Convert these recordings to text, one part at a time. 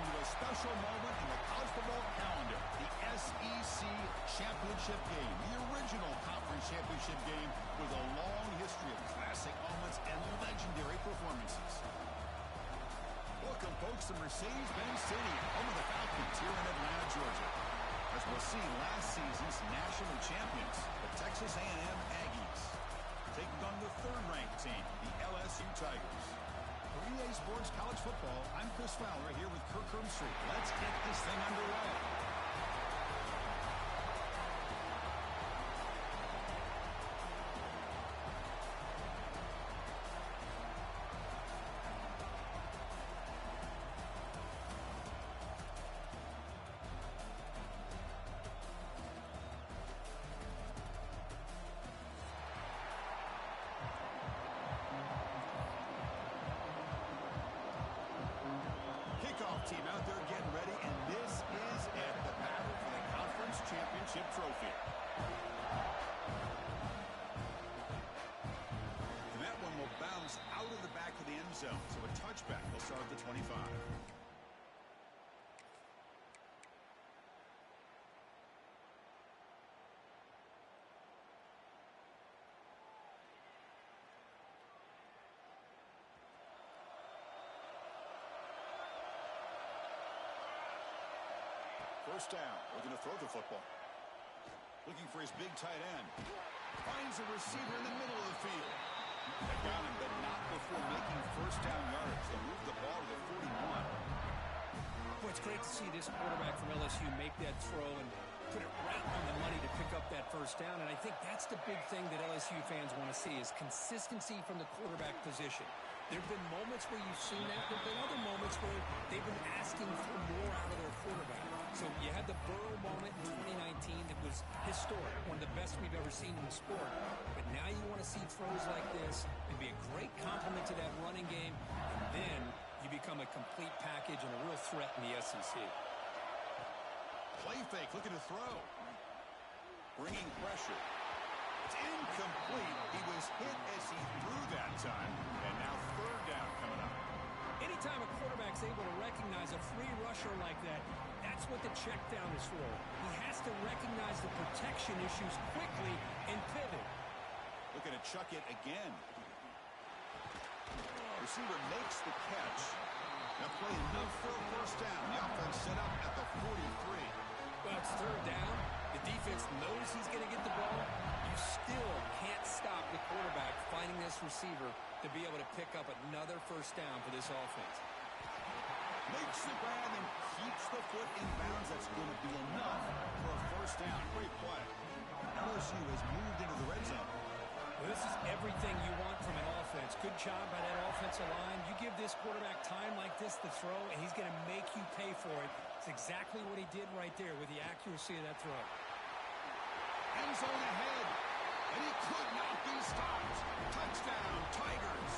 welcome to a special moment in the college football calendar, the SEC Championship Game, the original conference championship game with a long history of classic moments and legendary performances. Welcome, folks, to Mercedes-Benz Stadium, home of the Falcons here in Atlanta, Georgia. As we'll see, last season's national champions, the Texas A&M Aggies, taking on the third-ranked team, the LSU Tigers. For EA Sports College Football, I'm Chris Fowler here with Kirk Herbstreit. Let's get this thing underway. Team out there getting ready, and this is it, the battle for the conference championship trophy. And that one will bounce out of the back of the end zone, so a touchback will start at the 25. First down, looking to throw the football. Looking for his big tight end. Finds a receiver in the middle of the field. They got him, but not before making first down yards. They moved the ball to the 41. Well, it's great to see this quarterback from LSU make that throw and put it right on the money to pick up that first down. And I think that's the big thing that LSU fans want to see is consistency from the quarterback position. There have been moments where you've seen that. There have been other moments where they've been asking for more out of their quarterback. So you had the Burrow moment in 2019 that was historic, one of the best we've ever seen in the sport. But now you want to see throws like this and be a great complement to that running game. And then you become a complete package and a real threat in the SEC. Play fake, looking to throw. Bringing pressure. It's incomplete. He was hit as he threw that time. And now third down coming up. Anytime a quarterback's able to recognize a free rusher like that, that's what the check down is for. He has to recognize the protection issues quickly and pivot. Looking to chuck it again. Receiver makes the catch. Now play enough for a first down. The offense set up at the 43. Well, it's third down. The defense knows he's going to get the ball. You still can't stop the quarterback finding this receiver to be able to pick up another first down for this offense. Makes the grab and keeps the foot in bounds. That's going to be enough for a first down. Great play. LSU has moved into the red zone. Well, this is everything you want from an offense. Good job by that offensive line. You give this quarterback time like this to throw, and he's going to make you pay for it. It's exactly what he did right there with the accuracy of that throw. End zone ahead, and he could not be stopped. Touchdown, Tigers.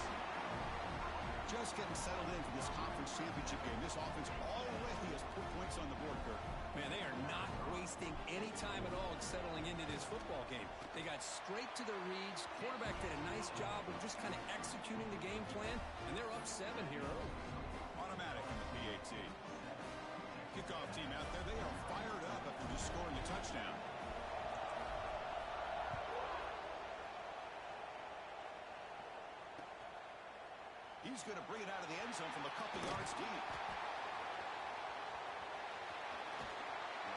Just getting settled in for this conference championship game. This offense already has put points on the board, Kirk. Man, they are not wasting any time at all settling into this football game. They got straight to their reads. Quarterback did a nice job of just kind of executing the game plan, and they're up 7 here early. Automatic in the PAT. Kickoff team out there, they are fired up after just scoring a touchdown. He's going to bring it out of the end zone from a couple yards deep.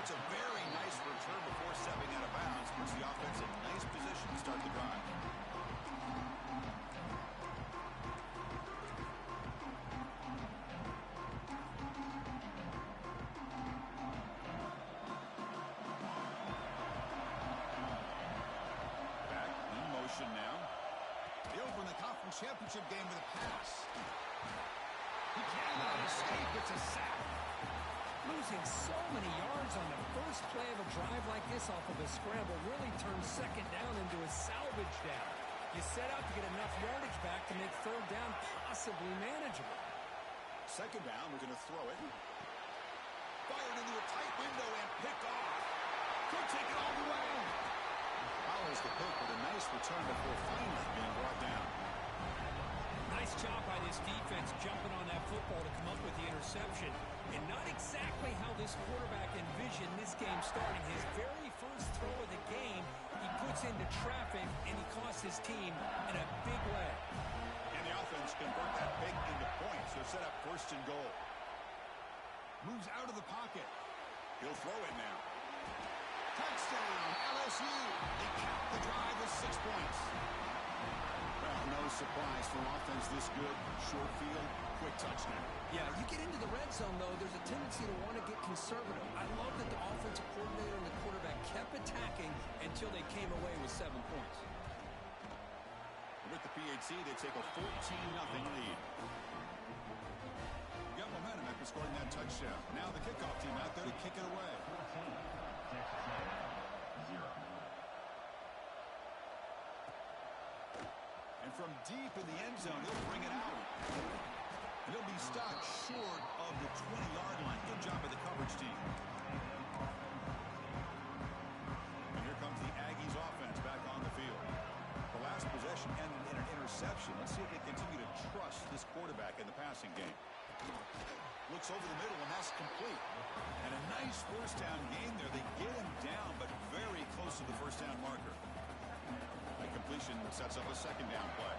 It's a very nice return before stepping out of bounds. Puts the offense in nice position to start the drive. Back in motion now. They open the conference championship game with a pass. He cannot escape. It's a sack. Losing so many yards on the first play of a drive like this off of a scramble really turns second down into a salvage down. You set out to get enough yardage back to make third down possibly manageable. Second down, we're going to throw it. Fired into a tight window and picked off. Could take it all the way. Follows the pick with a nice return before finally being brought down. Nice job by this this defense jumping on that football to come up with the interception. And not exactly how this quarterback envisioned this game starting. His very first throw of the game, he puts into traffic, and he costs his team in a big way. And the offense convert that big into points. So set up first and goal. Moves out of the pocket. He'll throw it now. Touchdown, LSU. They cap the drive with 6 points. Well, no surprise for offense this good. Short field, quick touchdown. Yeah, you get into the red zone, though, there's a tendency to want to get conservative. I love that the offensive coordinator and the quarterback kept attacking until they came away with 7 points. With the PHC, they take a 14-0 lead. Got momentum after scoring that touchdown. Now the kickoff team out there to kick it away. And from deep in the end zone, he'll bring it out. And he'll be stopped short of the 20-yard line. Good job by the coverage team. And here comes the Aggies offense back on the field. The last possession ended in an interception. Let's see if they continue to trust this quarterback in the passing game. Looks over the middle, and that's complete. And a nice first down game there. They get him down, but very close to the first down marker. That completion sets up a second down play.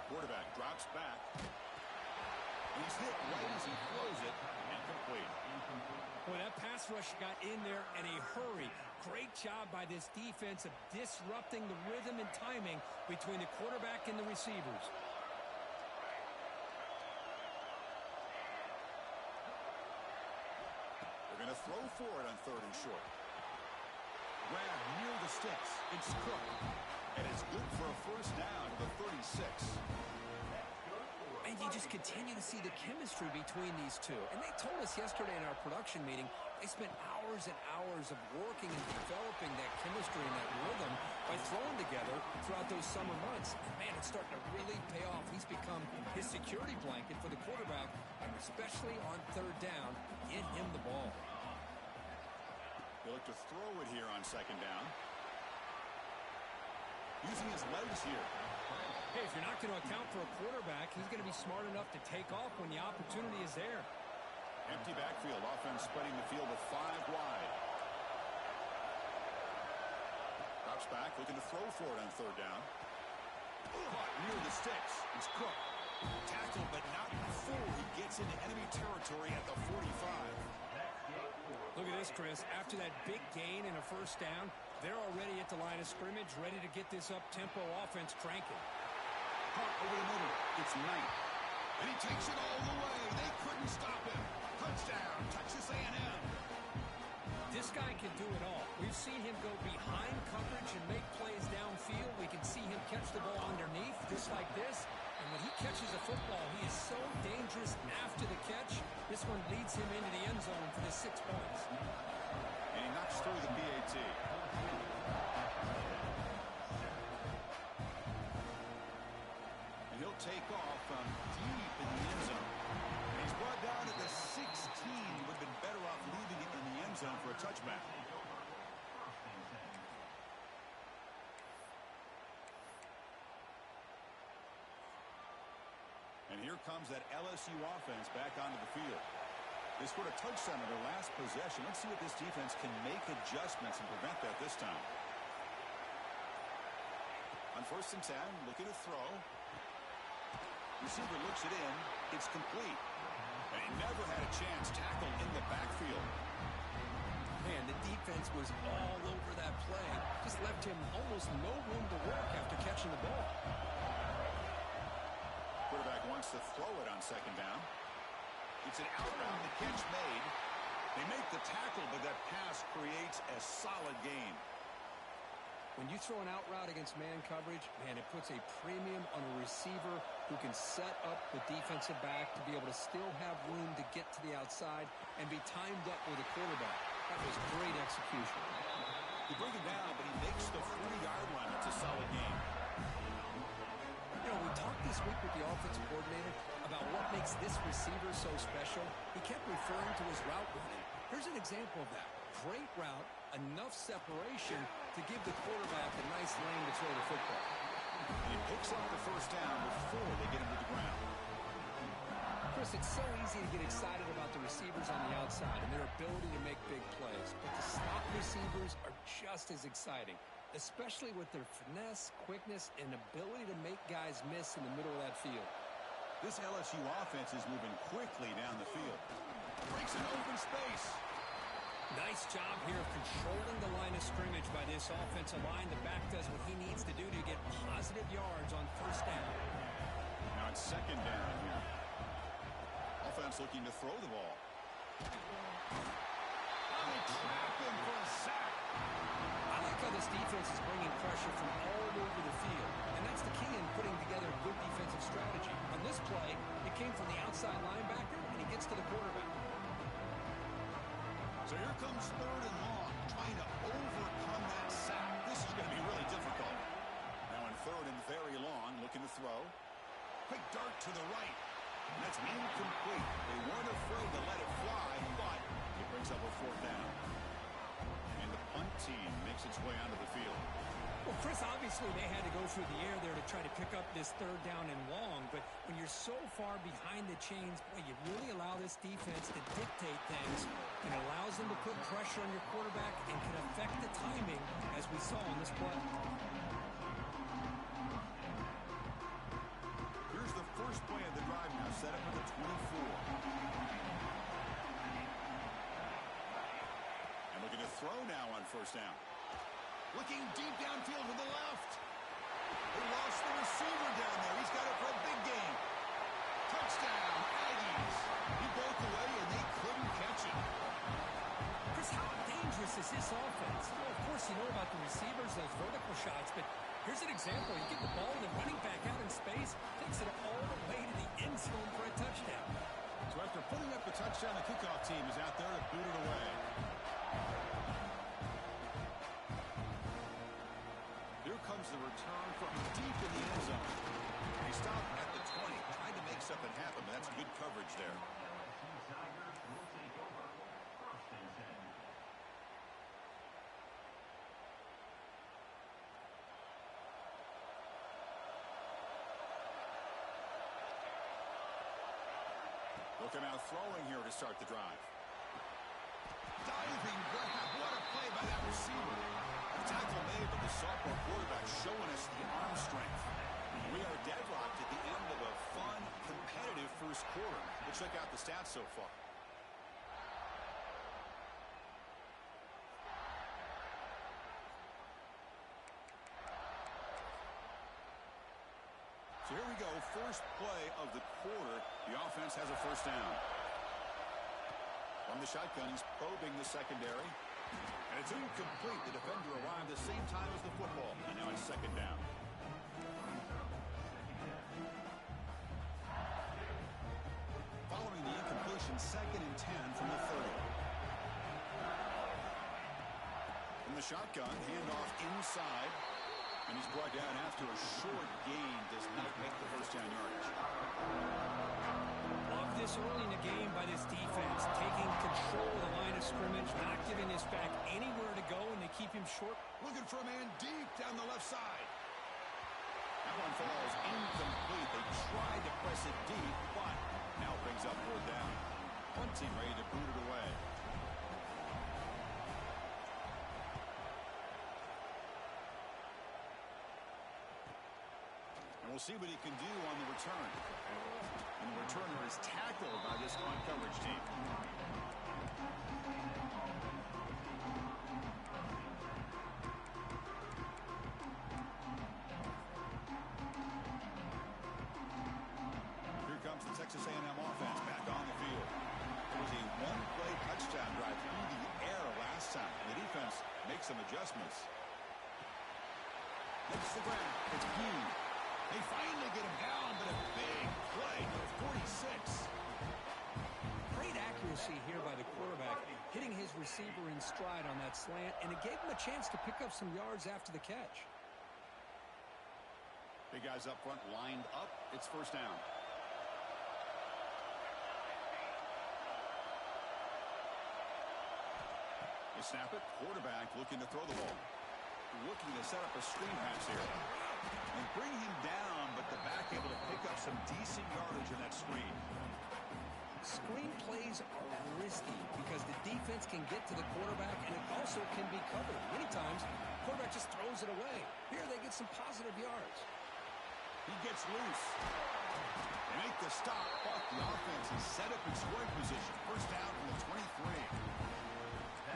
Quarterback drops back. And he's hit right as he throws it, and complete. Boy, that pass rush got in there in a hurry. Great job by this defense of disrupting the rhythm and timing between the quarterback and the receivers. They're going to throw for it on 3rd and short. Grab near the sticks. It's Cook. And it's good for a first down to the 36. And you just continue to see the chemistry between these two. And they told us yesterday in our production meeting, they spent hours and hours of working and developing that chemistry and that rhythm by throwing together throughout those summer months. And man, it's starting to really pay off. He's become his security blanket for the quarterback, and especially on 3rd down, get him the ball. They look to throw it here on 2nd down. Using his legs here. Hey, if you're not going to account for a quarterback, he's going to be smart enough to take off when the opportunity is there. Empty backfield. Offense spreading the field with 5 wide. Drops back, looking to throw for it on 3rd down. Caught near the sticks. It's Cook. Tackled, but not before he gets into enemy territory at the 45. Look at this, Chris. After that big gain and a first down, they're already at the line of scrimmage, ready to get this up-tempo offense cranking. Caught over the middle. It's Knight. And he takes it all the way. They couldn't stop him. Touchdown, Texas A&M. This guy can do it all. We've seen him go behind coverage and make plays downfield. We can see him catch the ball underneath, just like this. And when he catches a football, he is so dangerous after the catch. This one leads him into the end zone for the 6 points. And he knocks through the PAT. And he'll take off from deep in the end zone. And he's brought down at the 16. He would have been better off leaving it in the end zone for a touchback. And here comes that LSU offense back onto the field. They scored a touchdown in their last possession. Let's see if this defense can make adjustments and prevent that this time. On 1st and 10, looking to throw. Receiver looks it in. It's complete. And he never had a chance tackled in the backfield. Man, the defense was all over that play. Just left him almost no room to work after catching the ball. Quarterback wants to throw it on 2nd down. It's an out route. The catch made. They make the tackle, but that pass creates a solid gain. When you throw an out route against man coverage, man, it puts a premium on a receiver who can set up the defensive back to be able to still have room to get to the outside and be timed up with a quarterback. That was great execution. You bring it down, but he makes the 40-yard line. It's a solid game. You know, we talked this week with the offensive coordinator about what makes this receiver so special. He kept referring to his route running. Here's an example of that. Great route, enough separation to give the quarterback a nice lane to throw the football. He picks up the first down with Chris, it's so easy to get excited about the receivers on the outside and their ability to make big plays. But the slot receivers are just as exciting, especially with their finesse, quickness, and ability to make guys miss in the middle of that field. This LSU offense is moving quickly down the field. Breaks an open space. Nice job here of controlling the line of scrimmage by this offensive line. The back does what he needs to do to get positive yards on first down. Now it's second down here. Offense looking to throw the ball. They trap him for a sack. I like how this defense is bringing pressure from all over the field. And that's the key in putting together a good defensive strategy. On this play, it came from the outside linebacker, and he gets to the quarterback. So here comes third and long, trying to overcome that sack. This is going to be really difficult. Now in third and very long, looking to throw. Quick dart to the right. And that's incomplete. They weren't afraid to let it fly, but it brings up a fourth down. And the punt team makes its way onto the field. Well, Chris, obviously they had to go through the air there to try to pick up this third down and long, but when you're so far behind the chains, boy, you really allow this defense to dictate things, and it allows them to put pressure on your quarterback and can affect the timing, as we saw on this play. Here's the first play of the drive now, set up at the 24. And looking to throw now on first down. Looking deep downfield to the left. They lost the receiver down there. He's got it for a big game. Touchdown, Aggies. He broke away, and they couldn't catch him. Chris, how dangerous is this offense? Well, of course, you know about the receivers, those vertical shots, but here's an example. You get the ball, and the running back out in space takes it all the way to the end zone for a touchdown. So after putting up the touchdown, the kickoff team is out there to boot it away. Here comes the return from deep in the end zone. He stopped at the 20, trying to make something happen, but that's good coverage there. Looking out throwing here to start the drive. Diving grab. What a play by that receiver. The tackle made, but the sophomore quarterback showing us the arm strength. We are deadlocked at the end of a fun, competitive first quarter. We'll check out the stats so far. So here we go, first play of the quarter. The offense has a first down. From the shotgun, he's probing the secondary. And it's incomplete. The defender arrived the same time as the football. And now it's second down. Following the incompletion, second and 10 from the 30. From the shotgun, handoff inside. And he's brought down after a short gain. Does not make the first down yardage. Love this early in the game by this defense, taking control of the line of scrimmage, not giving this back anywhere to go, and they keep him short. Looking for a man deep down the left side. That one falls incomplete. They tried to press it deep, but now brings up fourth down. One team ready to boot it away. And we'll see what he can do on the return. And the returner is tackled by this on-coverage team. Here comes the Texas A&M offense back on the field. It was a one-play touchdown drive through the air last time. The defense makes some adjustments. Hits the ground. It's huge. They finally get him down, but a big play for 46. Great accuracy here by the quarterback, hitting his receiver in stride on that slant, and it gave him a chance to pick up some yards after the catch. Big guys up front lined up. It's first down. They snap it. Quarterback looking to throw the ball. Looking to set up a screen pass here. And bring him down, but the back able to pick up some decent yardage in that screen. Screen plays are risky because the defense can get to the quarterback, and it also can be covered. Many times, the quarterback just throws it away. Here, they get some positive yards. He gets loose. They make the stop, but the offense is set up in scoring position. First down from the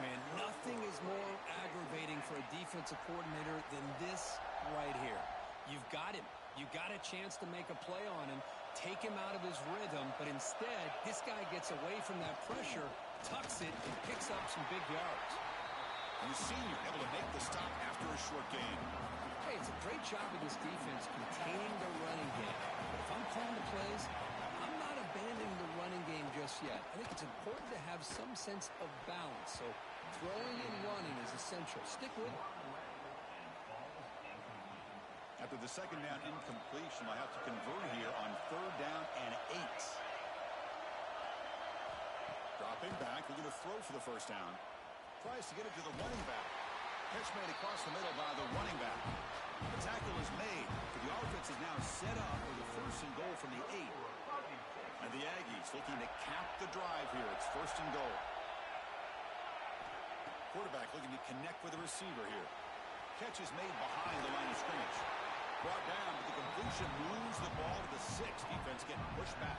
23. Man, nothing is more aggravating for a defensive coordinator than this right here. You've got him. You got a chance to make a play on him, take him out of his rhythm, but instead, this guy gets away from that pressure, tucks it, and picks up some big yards. And the senior able to make the stop after a short gain. Hey, it's a great job of this defense containing the running game. But if I'm calling the plays, I'm not abandoning the running game just yet. I think it's important to have some sense of balance. So throwing and running is essential. Stick with it. After the second down incompletion, I have to convert here on third down and 8. Dropping back, looking to throw for the first down. Tries to get it to the running back. Catch made across the middle by the running back. The tackle is made. The offense is now set up for the first and goal from the 8. And the Aggies looking to cap the drive here. It's first and goal. Quarterback looking to connect with the receiver here. Catch is made behind the line of scrimmage. Brought down, but the completion moves the ball to the 6. Defense getting pushed back.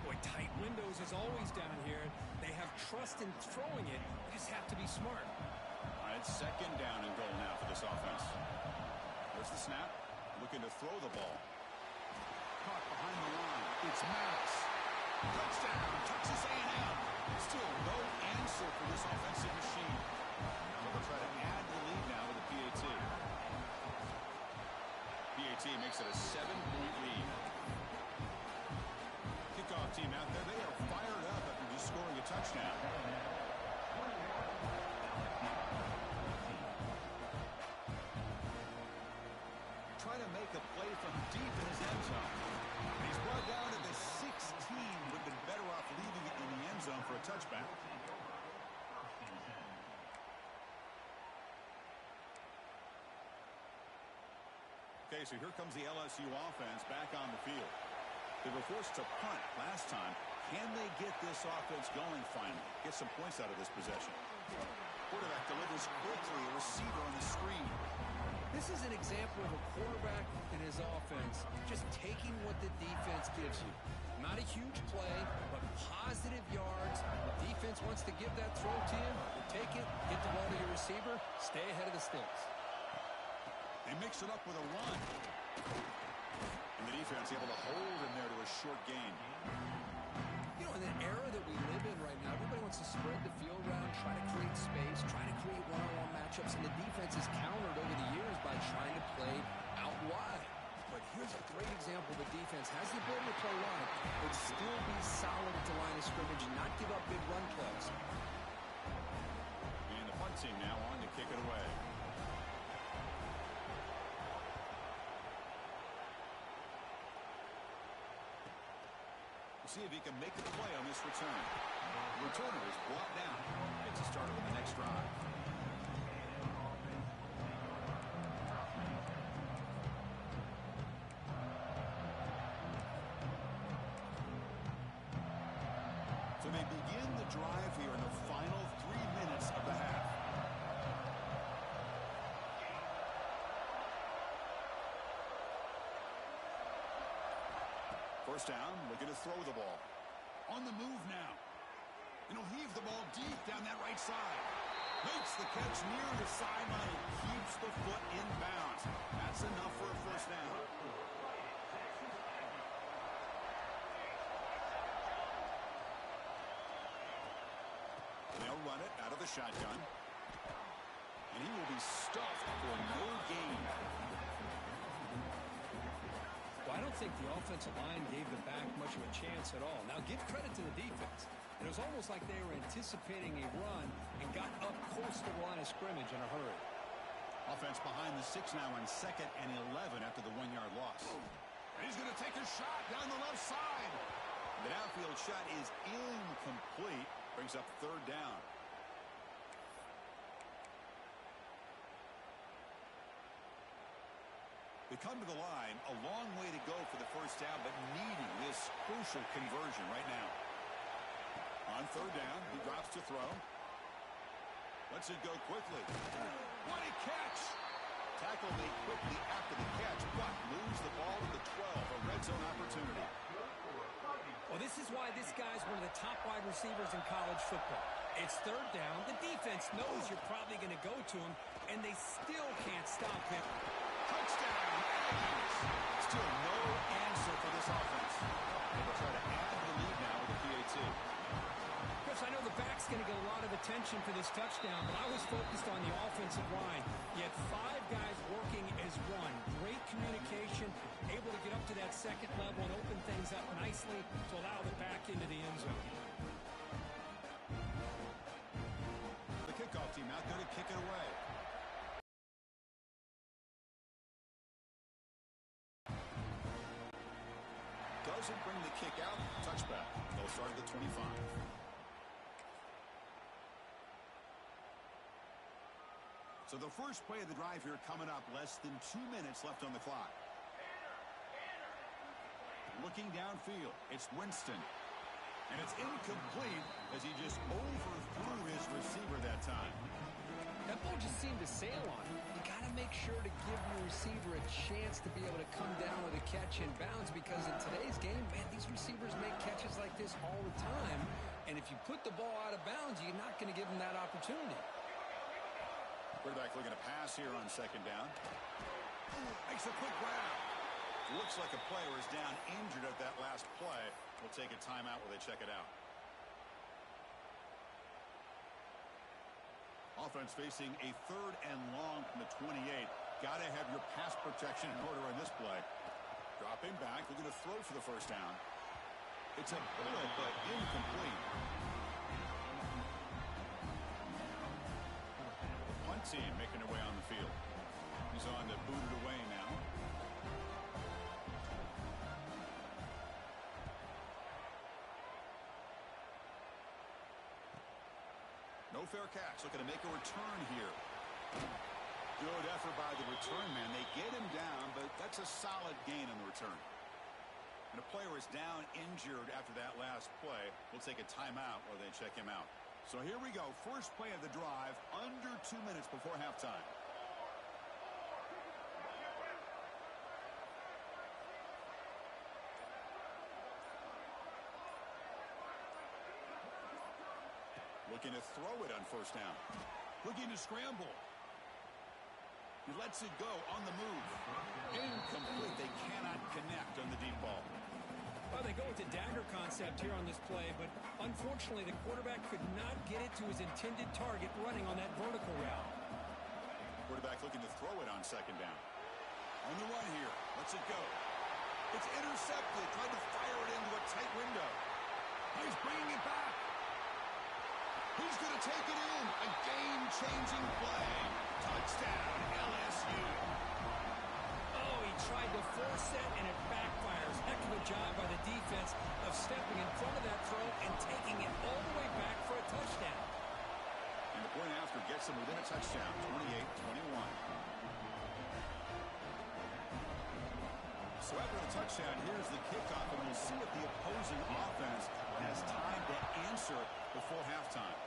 Boy, tight windows as always down here. They have trust in throwing it. They just have to be smart. All right, second down and goal now for this offense. There's the snap. Looking to throw the ball. Caught behind the line. It's Maddox. Touchdown, Texas A&M. Still no answer for this offensive machine. They'll try to add the lead now with the PAT. PAT makes it a 7-point lead. Kickoff team out there. They are fired up after just scoring a touchdown. Trying to make a play from deep in his end zone. He's brought down to the 16. Would have been better off leaving it in the end zone for a touchback. Okay, so here comes the LSU offense back on the field. They were forced to punt last time. Can they get this offense going finally? Get some points out of this possession. Quarterback delivers quickly. A receiver on the screen. This is an example of a quarterback and his offense just taking what the defense gives you. Not a huge play, but positive yards. The defense wants to give that throw to you. You take it, get the ball to your receiver, stay ahead of the sticks. They mix it up with a run. And the defense able to hold him there to a short gain. You know, in the era that we live in right now, everybody wants to spread the field around, try to create space, try to create one-on-one matchups, and the defense has countered over the years by trying to play out wide. But here's a great example. The defense has the ability to play wide, but still be solid at the line of scrimmage and not give up big run plays. And the punt team now on to kick it away. See if he can make the play on this return. The returner is brought down. Gets a started with the next drive. So they begin the drive here in the final 3 minutes of the half. First down, looking to throw the ball. On the move now. And he'll heave the ball deep down that right side. Makes the catch near the sideline and keeps the foot in bounds. That's enough for a first down. They'll run it out of the shotgun. And he will be stuffed for no gain. I don't think the offensive line gave the back much of a chance at all. Now, give credit to the defense. It was almost like they were anticipating a run and got up close to the line of scrimmage in a hurry. Offense behind the 6 now on 2nd and 11 after the 1-yard loss. And he's going to take a shot down the left side. The downfield shot is incomplete. Brings up third down. They come to the line, a long way to go for the first first down, but needing this crucial conversion right now. On third down, he drops to throw. Lets it go quickly. What a catch! Tackle made quickly after the catch, but moves the ball to the 12, a red zone opportunity. Well, this is why this guy's one of the top wide receivers in college football. It's third down. The defense knows you're probably going to go to him, and they still can't stop him. Touchdown, Aggies! Still no answer for this offense. They'll try to add to the lead now with the PAT. Chris, I know the back's going to get a lot of attention for this touchdown, but I was focused on the offensive line. You had 5 guys working as one. Great communication, able to get up to that second level and open things up nicely to allow the back into the end zone. The kickoff team out there to kick it away. Doesn't bring the kick out. Touchback. They'll start at the 25. So the first play of the drive here coming up, less than 2 minutes left on the clock. Looking downfield, it's Winston. And it's incomplete as he just overthrew his receiver that time. That ball just seemed to sail on him. You got to make sure to give your receiver a chance to be able to come down with a catch in bounds, because in today's game, man, these receivers make catches like this all the time. And if you put the ball out of bounds, you're not going to give them that opportunity. Quarterback looking to pass here on second down. Makes a quick grab. Looks like a player is down injured at that last play. We'll take a timeout while they check it out. Offense facing a third and long from the 28. Got to have your pass protection in order on this play. Dropping back, looking to throw for the first down. It's a bullet, but incomplete. Team making their way on the field. He's on to boot it away now. No fair catch. Looking to make a return here. Good effort by the return man. They get him down, but that's a solid gain on the return. And a player is down injured after that last play. We'll take a timeout while they check him out. So here we go. First play of the drive, under 2 minutes before halftime. Looking to throw it on first down. Looking to scramble. He lets it go on the move. Incomplete. They cannot connect on the deep ball. Well, they go with the dagger concept here on this play, but unfortunately the quarterback could not get it to his intended target running on that vertical route. Quarterback looking to throw it on second down. On the run here. Lets it go. It's intercepted. Tried to fire it into a tight window. He's bringing it back. He's going to take it in. A game-changing play. Touchdown, LSU. Oh, he tried to force it, and it backfires. Heck of a job by the defense of stepping in front of that throw and taking it all the way back for a touchdown. And the point after gets them within a touchdown, 28-21. So after the touchdown, here's the kickoff, and we'll see if the opposing offense has time to answer before halftime.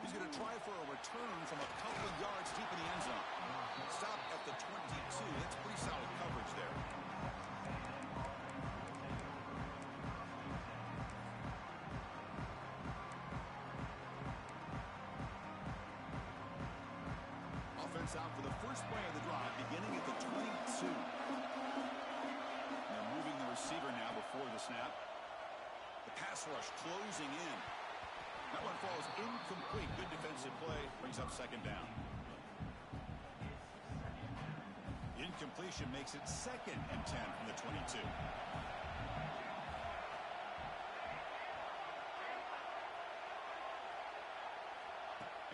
He's going to try for a return from a couple of yards deep in the end zone. Stop at the 22. That's pretty solid coverage there. Offense out for the first play of the drive, beginning at the 22. They're moving the receiver now before the snap. The pass rush closing in. That one falls incomplete. Good defensive play. Brings up second down. Incompletion makes it 2nd and 10 from the 22.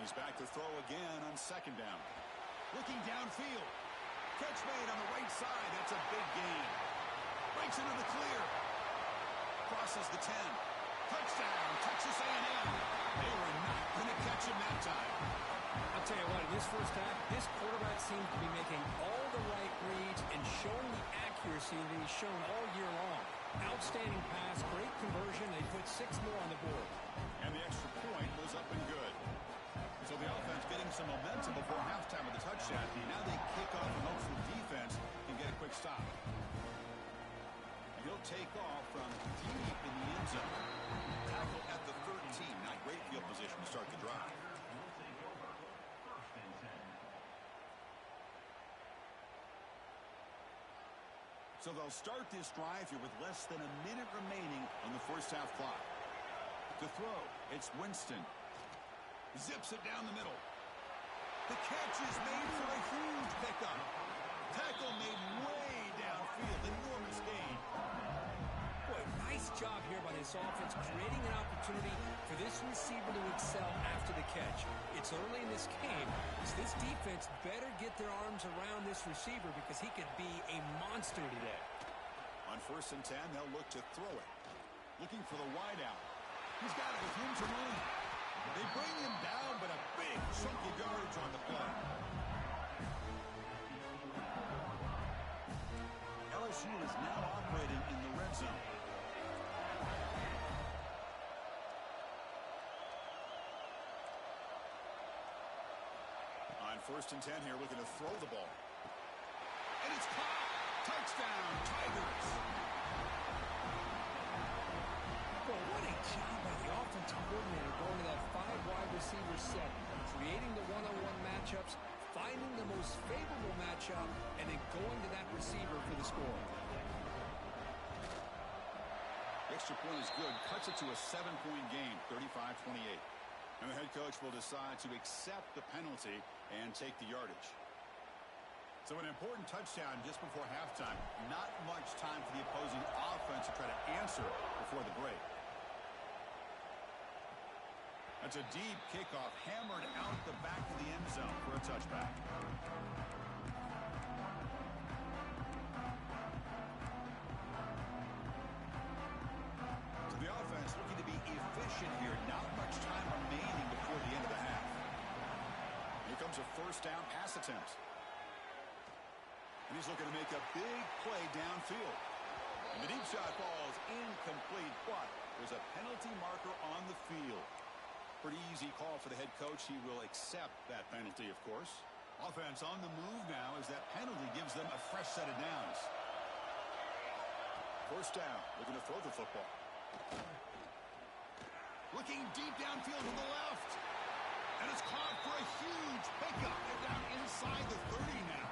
He's back to throw again on second down. Looking downfield. Catch made on the right side. That's a big gain. Breaks into the clear. Crosses the 10. Touchdown, Texas A&M. They were not going to catch him that time. I'll tell you what, in this first half, this quarterback seemed to be making all the right reads and He's showing the accuracy that he's shown all year long. Outstanding pass, great conversion. They put 6 more on the board. And the extra point was up and good. So the offense getting some momentum before halftime with the touchdown. Now they kick off and hope the defense can get a quick stop. He'll take off from deep in the end zone. Tackle at the 13. Not great field position to start the drive. So they'll start this drive here with less than a minute remaining on the first half clock. To throw, it's Winston. Zips it down the middle. The catch is made for a huge pickup. Tackle made way downfield. Enormous gain. Boy, nice job here by this offense, creating an opportunity for this receiver to excel after the catch. It's early in this game, so this defense better get their arms around this receiver because he could be a monster today. On 1st and 10, they'll look to throw it. Looking for the wideout. He's got it with room to run. They bring him down, but a big chunk of yardage on the play. LSU is now operating in the red zone. On 1st and 10 here, looking to throw the ball. And it's caught. Touchdown, Tigers. Well, what a job by the offensive coordinator going to that 5 wide receiver set, creating the one-on-one matchups, finding the most favorable matchup, and then going to that receiver for the score. The extra point is good. Cuts it to a 7-point game, 35-28. And the head coach will decide to accept the penalty and take the yardage. So an important touchdown just before halftime. Not much time for the opposing offense to try to answer before the break. That's a deep kickoff, hammered out the back of the end zone for a touchback. So the offense looking to be efficient here. Not much time remaining before the end of the half. Here comes a 1st down pass attempt. And he's looking to make a big play downfield. And the deep shot falls incomplete, but there's a penalty marker on the field. Pretty easy call for the head coach. He will accept that penalty, of course. Offense on the move now as that penalty gives them a fresh set of downs. 1st down, looking to throw the football. Looking deep downfield to the left. And it's caught for a huge pickup. They're down inside the 30 now.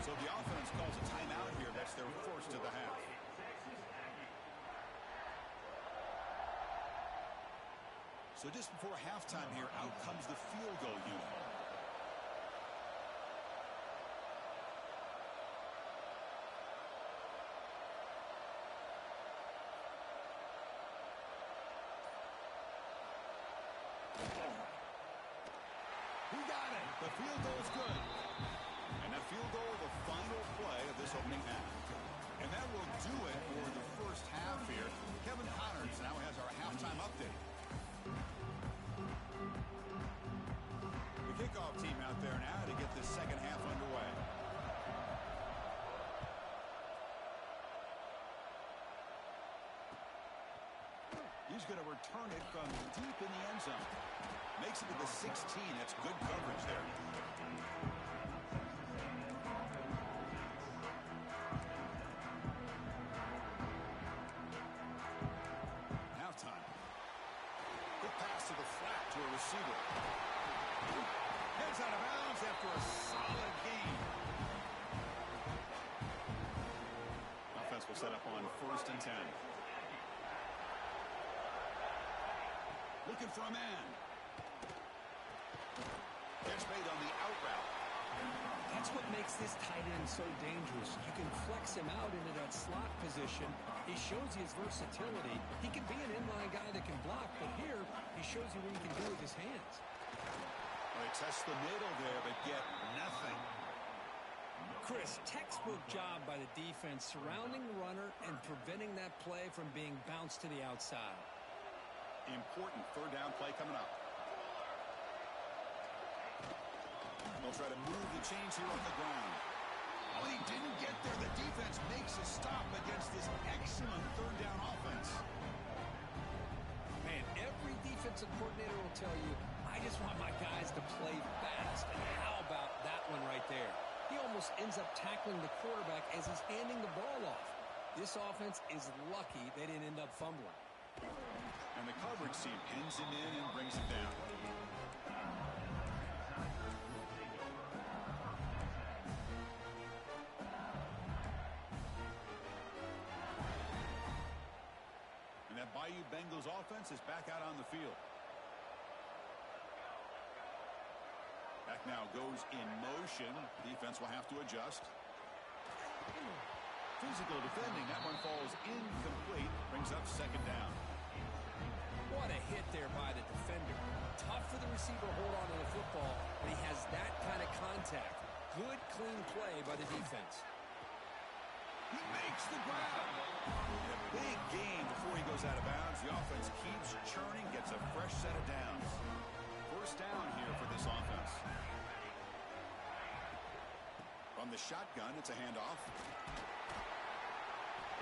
So the offense calls a timeout here. That's their 1st of the half. So just before halftime here, out comes the field goal unit. He got it. The field goal is good. And that field goal, the final play of this opening half. And that will do it for the first half here. Kevin Connors now has our halftime update. The kickoff team out there now to get this second half underway. He's going to return it from deep in the end zone. Makes it to the 16. That's good coverage there. Halftime. Good pass to the flat to a receiver. Heads out of bounds after a solid gain. Offense will set up on 1st and 10. Looking for a man. Catch made on the out route. That's what makes this tight end so dangerous. You can flex him out into that slot position. He shows you his versatility. He can be an inline guy that can block, but here he shows you what he can do with his hands. Well, they test the middle there, but get nothing. Chris, textbook job by the defense surrounding the runner and preventing that play from being bounced to the outside. Important 3rd down play coming up. They'll try to move the chains here off the ground. Oh, he didn't get there. The makes a stop against this excellent third down offense. Man, every defensive coordinator will tell you, I just want my guys to play fast. And how about that one right there? He almost ends up tackling the quarterback as he's handing the ball off. This offense is lucky they didn't end up fumbling. And the coverage team pins him in and brings him down. And that Bayou Bengals offense is back out on the field. Back now goes in motion. Defense will have to adjust. Physical defending. That one falls incomplete. Brings up second down. What a hit there by the defender. Tough for the receiver to hold on to the football, but he has that kind of contact. Good, clean play by the defense. He makes the grab. And a big gain before he goes out of bounds. The offense keeps churning, gets a fresh set of downs. First down here for this offense. From the shotgun, it's a handoff.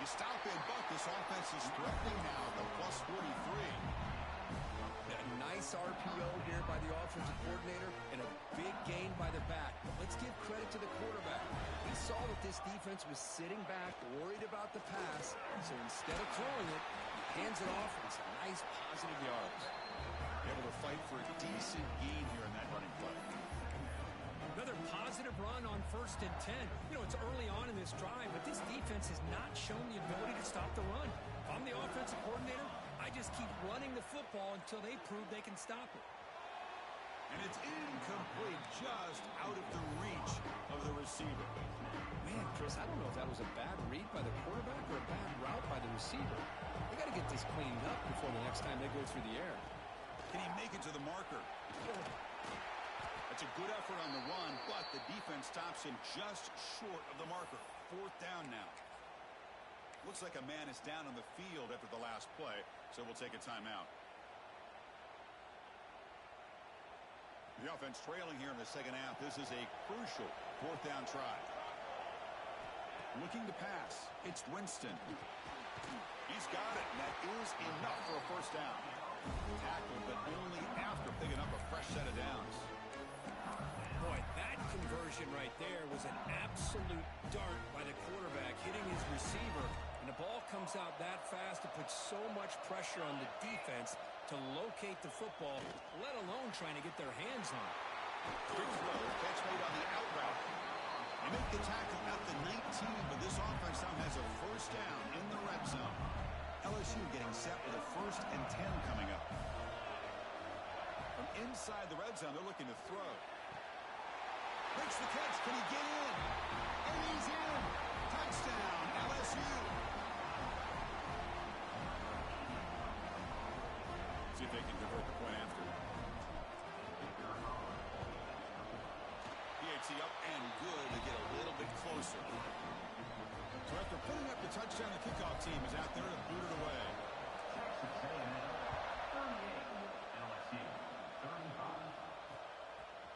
They stop and buck. This offense is threatening now, the plus 43. A nice RPO here by the offensive coordinator and a big gain by the back. But let's give credit to the quarterback. He saw that this defense was sitting back, worried about the pass. So instead of throwing it, he hands it off and some nice positive yards. Able to fight for a decent gain here in that running play. Another positive run on 1st and 10. You know, it's early on in this drive, but this defense has not shown the ability to stop the run. If I'm the offensive coordinator, I just keep running the football until they prove they can stop it. And it's incomplete, just out of the reach of the receiver. Man, Chris, I don't know if that was a bad read by the quarterback or a bad route by the receiver. They got to get this cleaned up before the next time they go through the air. Can he make it to the marker? That's a good effort on the run, but the defense stops him just short of the marker. Fourth down now. Looks like a man is down on the field after the last play, so we'll take a timeout. The offense trailing here in the second half. This is a crucial fourth down try. Looking to pass. It's Winston. He's got it, and that is enough for a first down. Tackled, but only after picking up a fresh set of downs. Boy, that conversion right there was an absolute dart by the quarterback, hitting his receiver. And the ball comes out that fast. It puts so much pressure on the defense to locate the football, let alone trying to get their hands on it. Quick throw, catch made on the out route. They make the tackle at the 19, but this offense now has a first down in the red zone. LSU getting set with a 1st and 10 coming up. From inside the red zone, they're looking to throw. Makes the catch. Can he get in? And he's in. Touchdown, LSU. See if they can convert the point after. PHC up and good to get a little bit closer. So after putting up the touchdown, the kickoff team is out there to boot it away.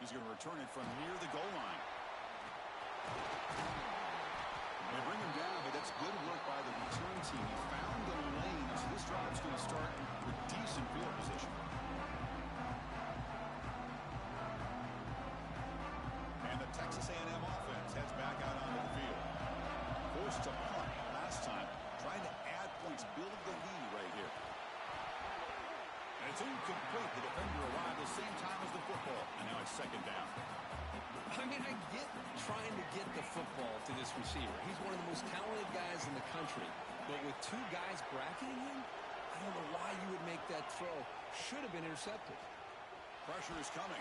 He's going to return it from near the goal line. They bring him down, but that's good work by the return team. He found the lane, so this drive's going to start with decent field position. And the Texas A&M offense heads back out onto the field. Forced to punt last time, trying to add points, build the lead right here. And it's incomplete. The defender arrived the same time as the football, and now it's second down. I mean, I get trying to get the football to this receiver. He's one of the most talented guys in the country. But with two guys bracketing him, I don't know why you would make that throw. Should have been intercepted. Pressure is coming.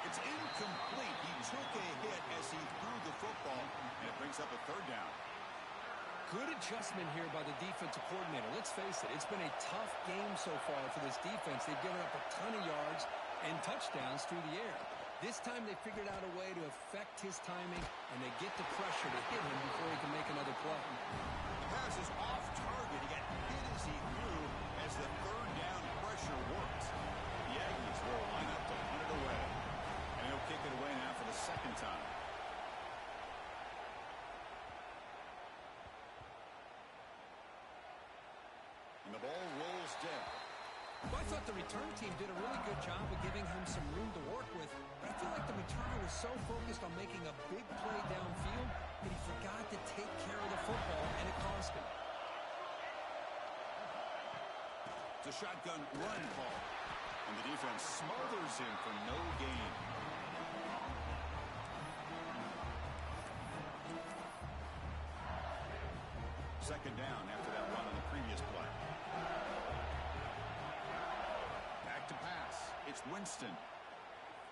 It's incomplete. He took a hit as he threw the football, and it brings up a third down. Good adjustment here by the defensive coordinator. Let's face it, it's been a tough game so far for this defense. They've given up a ton of yards and touchdowns through the air. This time they figured out a way to affect his timing, and they get the pressure to hit him before he can make another play. The pass is off target. He got hit as he threw as the third down pressure worked. The Aggies will line up to punt it away. And he'll kick it away now for the second time. And the ball rolls dead. Well, I thought the return team did a really good job of giving him some room to work with, but I feel like the returner was so focused on making a big play downfield that he forgot to take care of the football, and it cost him. It's a shotgun run ball, and the defense smothers him for no gain. Second down after that run on the previous play. Back to pass. It's Winston.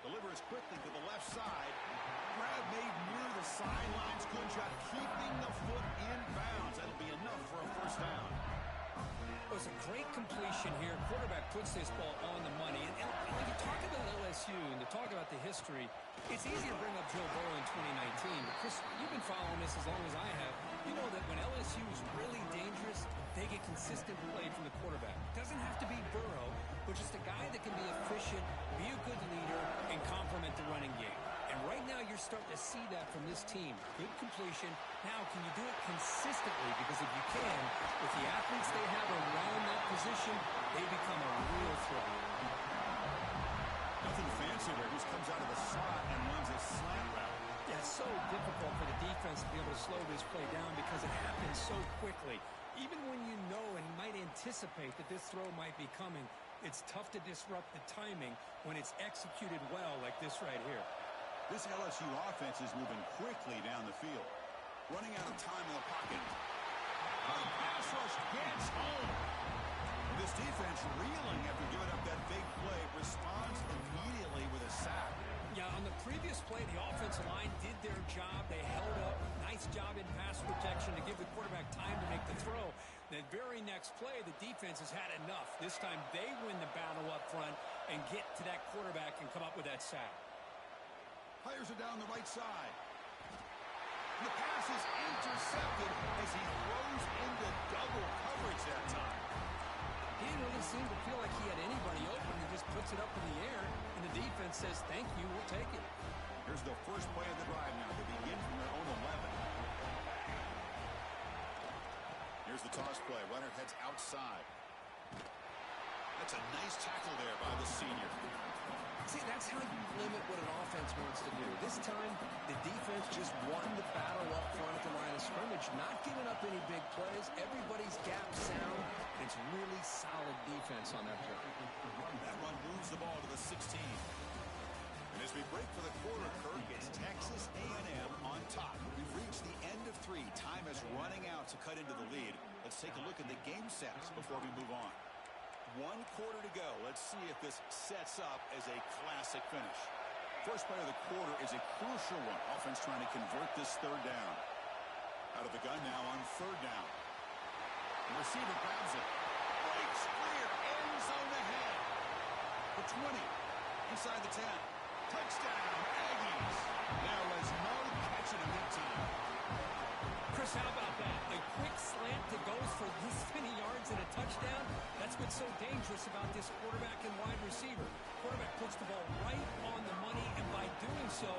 Delivers quickly to the left side. Grab made near the sidelines. Good shot keeping the foot in bounds. That'll be enough for a first down. It was a great completion here. Quarterback puts this ball on the money. And when you talk about LSU and to talk about the history, it's easy to bring up Joe Burrow in 2019. But Chris, you've been following this as long as I have. You know that when LSU is really dangerous, they get consistent play from the quarterback. Doesn't have to be Burrow, but just a guy that can be efficient, be a good leader, and complement the running game. And right now you're starting to see that from this team. Good completion. Now, can you do it consistently? Because if you can, with the athletes they have around that position, they become a real threat. Nothing fancy there. He just comes out of the slot and runs a slant route. Yeah, it's so difficult for the defense to be able to slow this play down because it happens so quickly. Even when you know and might anticipate that this throw might be coming, it's tough to disrupt the timing when it's executed well like this right here. This LSU offense is moving quickly down the field. Running out of time in the pocket. Pass rush gets home. This defense reeling after giving up that big play responds immediately with a sack. Yeah, on the previous play, the offensive line did their job. They held up. Nice job in pass protection to give the quarterback time to make the throw. The very next play, the defense has had enough. This time they win the battle up front and get to that quarterback and come up with that sack. Fires it down the right side. The pass is intercepted as he throws into double coverage that time. He didn't really seem to feel like he had anybody open. He just puts it up in the air, and the defense says, thank you, we'll take it. Here's the first play of the drive now. They begin from their own 11. Here's the toss play. Runner heads outside. That's a nice tackle there by the senior. See, that's how you limit what an offense wants to do. This time, the defense just won the battle up front at the line of scrimmage, not giving up any big plays. Everybody's gap sound. It's really solid defense on that play. That run moves the ball to the 16. And as we break for the quarter, Kirk, it's Texas A&M on top. We've reached the end of 3. Time is running out to cut into the lead. Let's take a look at the game sets before we move on. 1 quarter to go. Let's see if this sets up as a classic finish. First play of the quarter is a crucial one. Offense trying to convert this third down. Out of the gun now on third down. The receiver grabs it. Breaks clear. End zone ahead. The 20. Inside the 10. Touchdown, Aggies. There was no catching him that time. Chris, how about that? A quick slant that goes for this many yards and a touchdown. That's what's so dangerous about this quarterback and wide receiver. Quarterback puts the ball right on the money, and by doing so,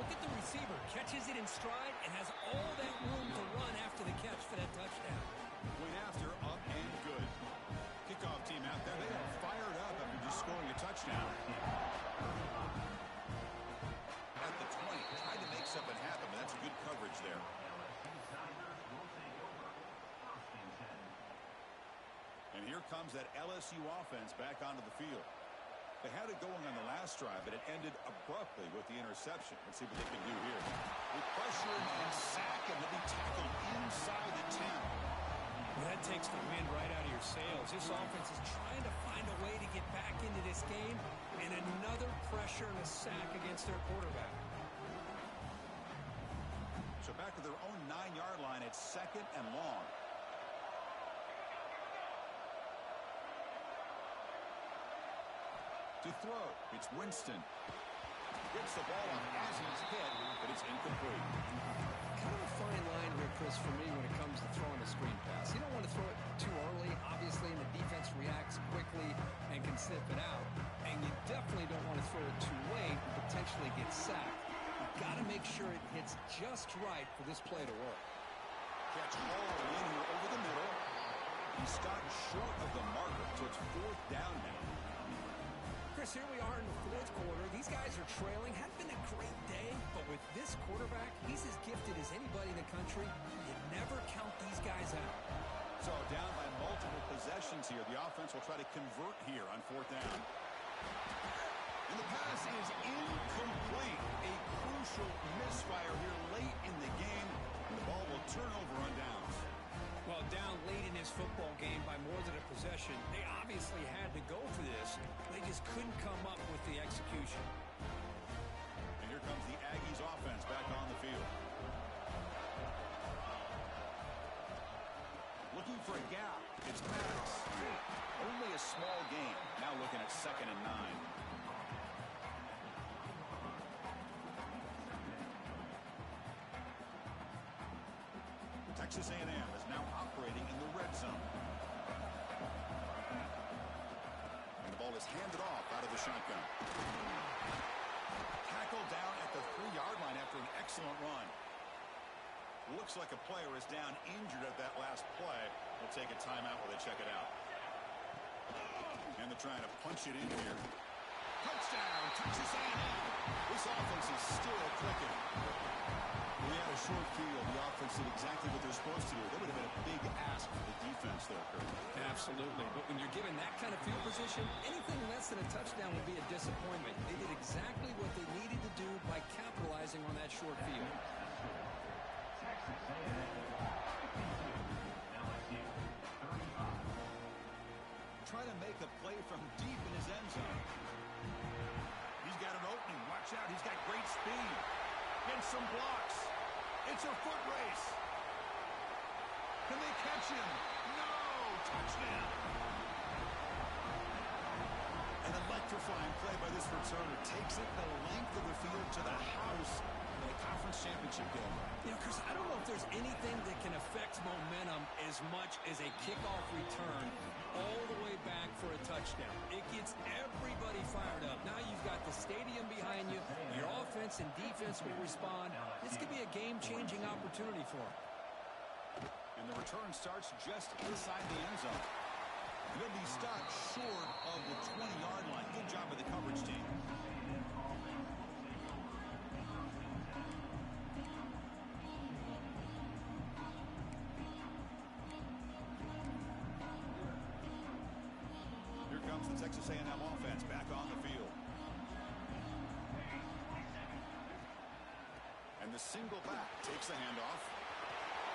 look at the receiver. Catches it in stride and has all that room to run after the catch for that touchdown. Went after, up and good. Kickoff team out there. They are fired up after just scoring a touchdown. At the 20, tried to make something happen, but that's good coverage there. And here comes that LSU offense back onto the field. They had it going on the last drive, but it ended abruptly with the interception. Let's see what they can do here. They pressure and sack, and they'll be tackled inside the 10. Well, that takes the wind right out of your sails. This offense is trying to find a way to get back into this game, and another pressure and a sack against their quarterback. So back to their own 9-yard line, it's second and long. To throw, it's Winston. Gets the ball on as he's hit, but it's incomplete. Kind of a fine line here, Chris, for me when it comes to throwing a screen pass. You don't want to throw it too early, obviously, and the defense reacts quickly and can sniff it out. And you definitely don't want to throw it too late and potentially get sacked. You've got to make sure it hits just right for this play to work. Catch all in here over the middle. He stopped short of the marker, so it's 4th down now. Chris, here we are in the 4th quarter. These guys are trailing. Hadn't been a great day, but with this quarterback, he's as gifted as anybody in the country. You never count these guys out. So down by multiple possessions here. The offense will try to convert here on 4th down. And the pass is incomplete. A crucial misfire here late in the game. And the ball will turn over on downs. Well, down late in this football game by more than a possession, they obviously had to go for this. They just couldn't come up with the execution. And here comes the Aggies offense back on the field. Looking for a gap. It's Maddox. Only a small gain. Now looking at 2nd and 9. Texas A&M is now operating in the red zone. And the ball is handed off out of the shotgun. Tackled down at the 3-yard line after an excellent run. Looks like a player is down injured at that last play. We'll take a timeout while they check it out. And they're trying to punch it in here. Touchdown, Texas A&M. This offense is still clicking. We had a short field. The offense did exactly what they're supposed to do. That would have been a big ask for the defense there, Kurt. Absolutely. But when you're given that kind of field position, anything less than a touchdown would be a disappointment. They did exactly what they needed to do by capitalizing on that short field. Try to make a play from deep in his end zone. He's got an opening. Watch out. He's got great speed. Gets some blocks. It's a foot race. Can they catch him? No! Touchdown. An electrifying play by this returner. Takes it the length of the field to the house in the conference championship game. You know, Chris, I don't know if there's anything that can affect momentum as much as a kickoff return all the way back for a touchdown. It gets everybody fired up. Now you've got the stadium behind you. Your offense and defense will respond. This could be a game-changing opportunity for them. And the return starts just inside the end zone. He'll be stopped short of the 20-yard line. Good job by the coverage team. Here comes the Texas A&M offense back on the field. And the single back takes the handoff.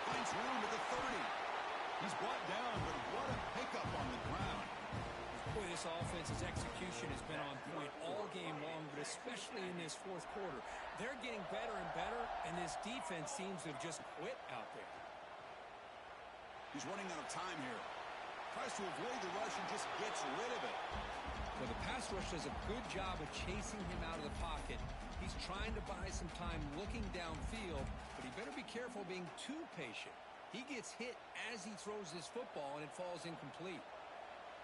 Finds room at the 30. He's brought down, but what a pickup on the ground. Boy, this offense's execution has been on point all game long, but especially in this 4th quarter. They're getting better and better, and this defense seems to have just quit out there. He's running out of time here. Tries to avoid the rush and just gets rid of it. Well, the pass rush does a good job of chasing him out of the pocket. He's trying to buy some time looking downfield, but he better be careful being too patient. He gets hit as he throws this football, and it falls incomplete.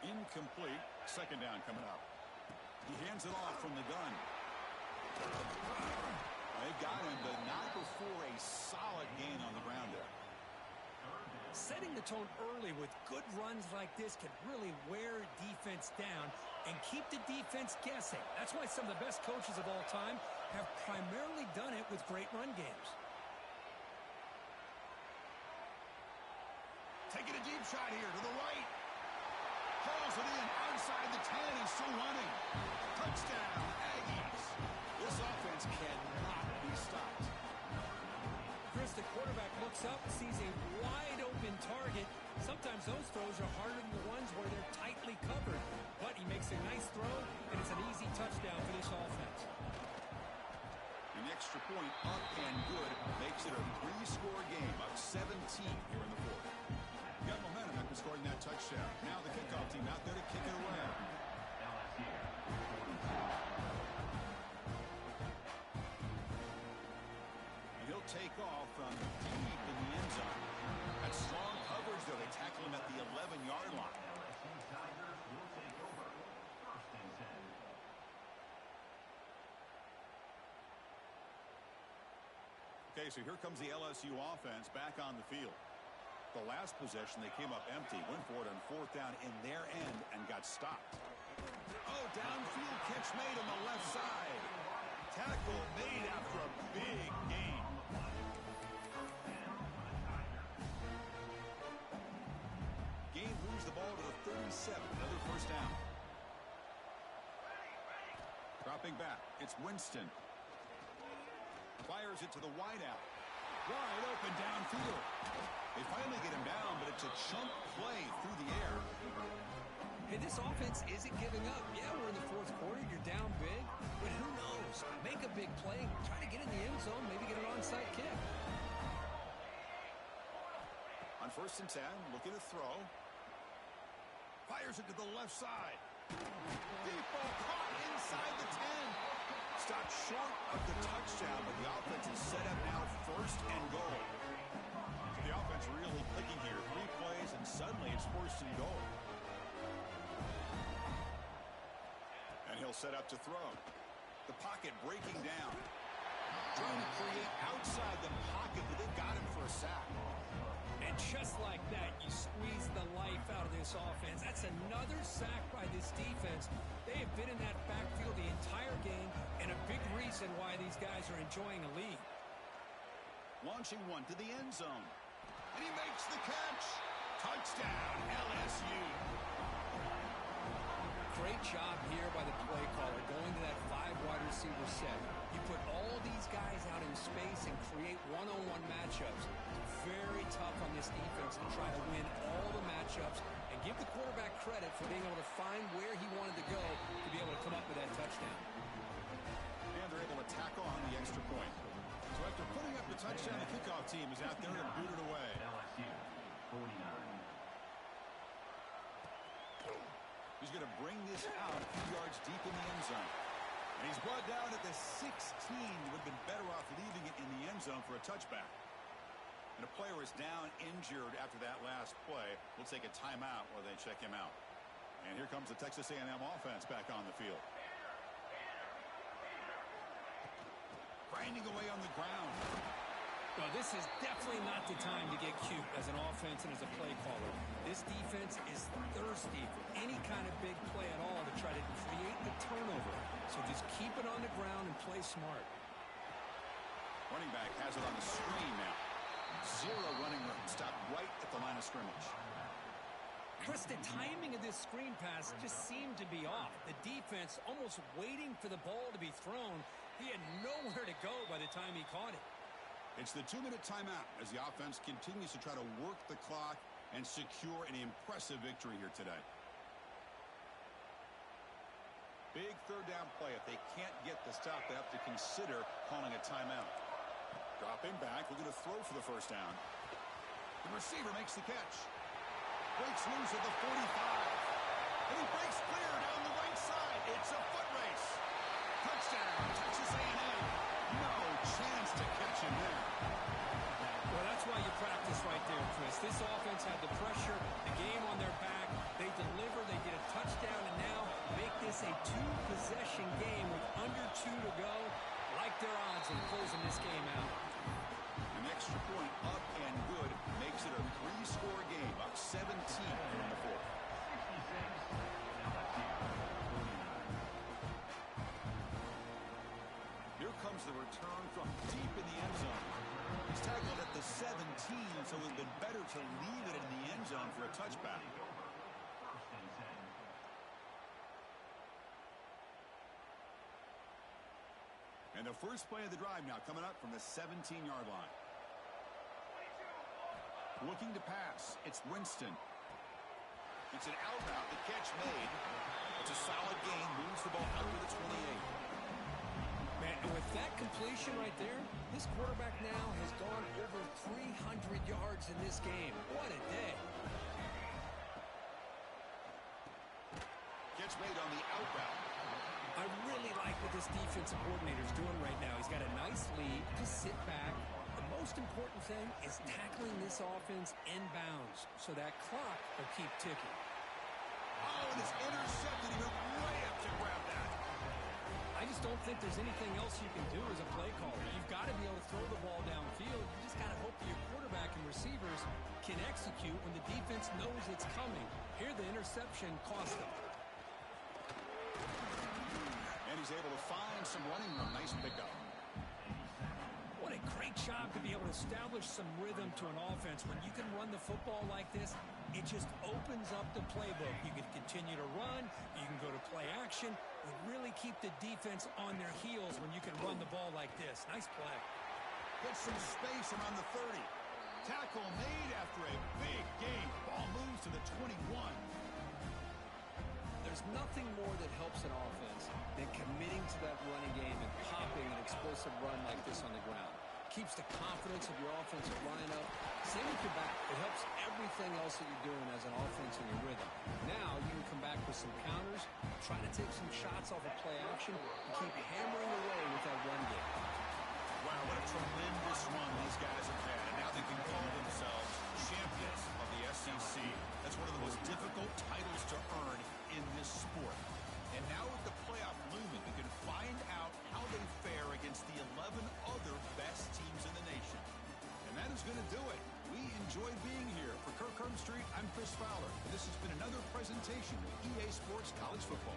Incomplete. 2nd down coming up. He hands it off from the gun. They got him, but not before a solid gain on the ground there. Setting the tone early with good runs like this can really wear defense down and keep the defense guessing. That's why some of the best coaches of all time have primarily done it with great run games. Taking a deep shot here to the right. Hauls it in outside the 10 and still running. Touchdown, Aggies. This offense cannot be stopped. Chris, the quarterback looks up, sees a wide-open target. Sometimes those throws are harder than the ones where they're tightly covered. But he makes a nice throw, and it's an easy touchdown for this offense. An extra point up and good makes it a 3-score game, up 17 here in the 4th. Got momentum after scoring that touchdown. Now the kickoff team out there to kick it away. And he'll take off from deep in the end zone. That's strong coverage, though. They tackle him at the 11-yard line. Okay, so here comes the LSU offense back on the field. The last possession, they came up empty, went for it on fourth down in their end and got stopped. Oh, downfield catch made on the left side. Tackle made after a big gain. Gain moves the ball to the 37, another first down. Dropping back, it's Winston. Fires it to the wideout. Wide open downfield. They finally get him down, but it's a chunk play through the air. Hey, this offense isn't giving up. Yeah, we're in the fourth quarter. You're down big. But who knows? Make a big play. Try to get in the end zone. Maybe get an onside kick. On 1st and 10, looking to throw. Fires it to the left side. Deep ball caught inside the 10. Stopped short of the touchdown, but the offense is set up now 1st and goal. The offense really clicking here. 3 plays, and suddenly it's 1st and goal. And he'll set up to throw. The pocket breaking down. Trying to create outside the pocket, but they've got him for a sack. And just like that, you squeeze the life out of this offense. That's another sack by this defense. They have been in that backfield the entire game, and a big reason why these guys are enjoying a lead. Launching one to the end zone. And he makes the catch. Touchdown, LSU. Great job here by the play caller going to that 5 wide receiver set. You put all these guys out in space and create one-on-one matchups. It's very tough on this defense to try to win all the matchups and give the quarterback credit for being able to find where he wanted to go to be able to come up with that touchdown. And they're able to tack on the extra point. So after putting up the touchdown, the kickoff team is out there to boot it away. LSU, 49. He's going to bring this out a few yards deep in the end zone. And he's brought down at the 16. Would have been better off leaving it in the end zone for a touchback. And a player is down injured after that last play. We'll take a timeout while they check him out. And here comes the Texas A&M offense back on the field. Grinding away on the ground. Well, this is definitely not the time to get cute as an offense and as a play caller. This defense is thirsty for any kind of big play at all to try to create the turnover. So just keep it on the ground and play smart. Running back has it on the screen now. 0 running room. Stopped right at the line of scrimmage. Chris, the timing of this screen pass just seemed to be off. The defense almost waiting for the ball to be thrown. He had nowhere to go by the time he caught it. It's the 2-minute timeout as the offense continues to try to work the clock and secure an impressive victory here today. Big 3rd down play. If they can't get the stop, they have to consider calling a timeout. Dropping back, looking to throw for the 1st down. The receiver makes the catch. Breaks loose at the 45. And he breaks clear down the right side. It's a foot race. Touchdown, Texas A&M. No chance to catch him there. Well, that's why you practice right there, Chris. This offense had the pressure, the game on their back. They delivered, they get a touchdown, and now make this a 2-possession game with under 2 to go. Like their odds in closing this game out. An extra point up and good makes it a 3-score game, up 17 in the 4th. Here comes the return from deep in the end zone. He's tackled at the 17, so it would have been better to leave it in the end zone for a touchback. And the first play of the drive now coming up from the 17-yard line. Looking to pass. It's Winston. It's an out route. The catch made. It's a solid gain. Moves the ball out to the 28. Man, and with that completion right there, this quarterback now has gone over 300 yards in this game. What a day. Catch made on the out route. I really like what this defensive coordinator is doing right now. He's got a nice lead. Just sit back. The most important thing is tackling this offense inbounds so that clock will keep ticking. Oh, and it's intercepted. He went way up to grab that. I I just don't think there's anything else you can do as a play caller. You've got to be able to throw the ball downfield. You just got to hope that your quarterback and receivers can execute when the defense knows it's coming. Here, the interception cost them. And he's able to find some running room. Nice pickup. What a great job to be able to establish some rhythm to an offense. When you can run the football like this, it just opens up the playbook. You can continue to run. You can go to play action. You really keep the defense on their heels when you can run the ball like this. Nice play. Gets some space around the 30. Tackle made after a big gain. Ball moves to the 21. There's nothing more that helps an offense than committing to that running game and popping an explosive run like this on the ground. Keeps the confidence of your offensive lineup. Same with your back. It helps everything else that you're doing as an offense in your rhythm. Now you can come back with some counters, try to take some shots off of play action, and keep hammering away with that run game. Wow, what a tremendous run these guys have had. And now they can call themselves champions of the SEC. That's one of the most difficult titles to earn in this sport. And now with the playoff looming, we can find out how they fare against the 11 other best teams in the nation. And that is going to do it. We enjoyed being here. For Kirk Street, I'm Chris Fowler. And this has been another presentation of EA Sports College Football.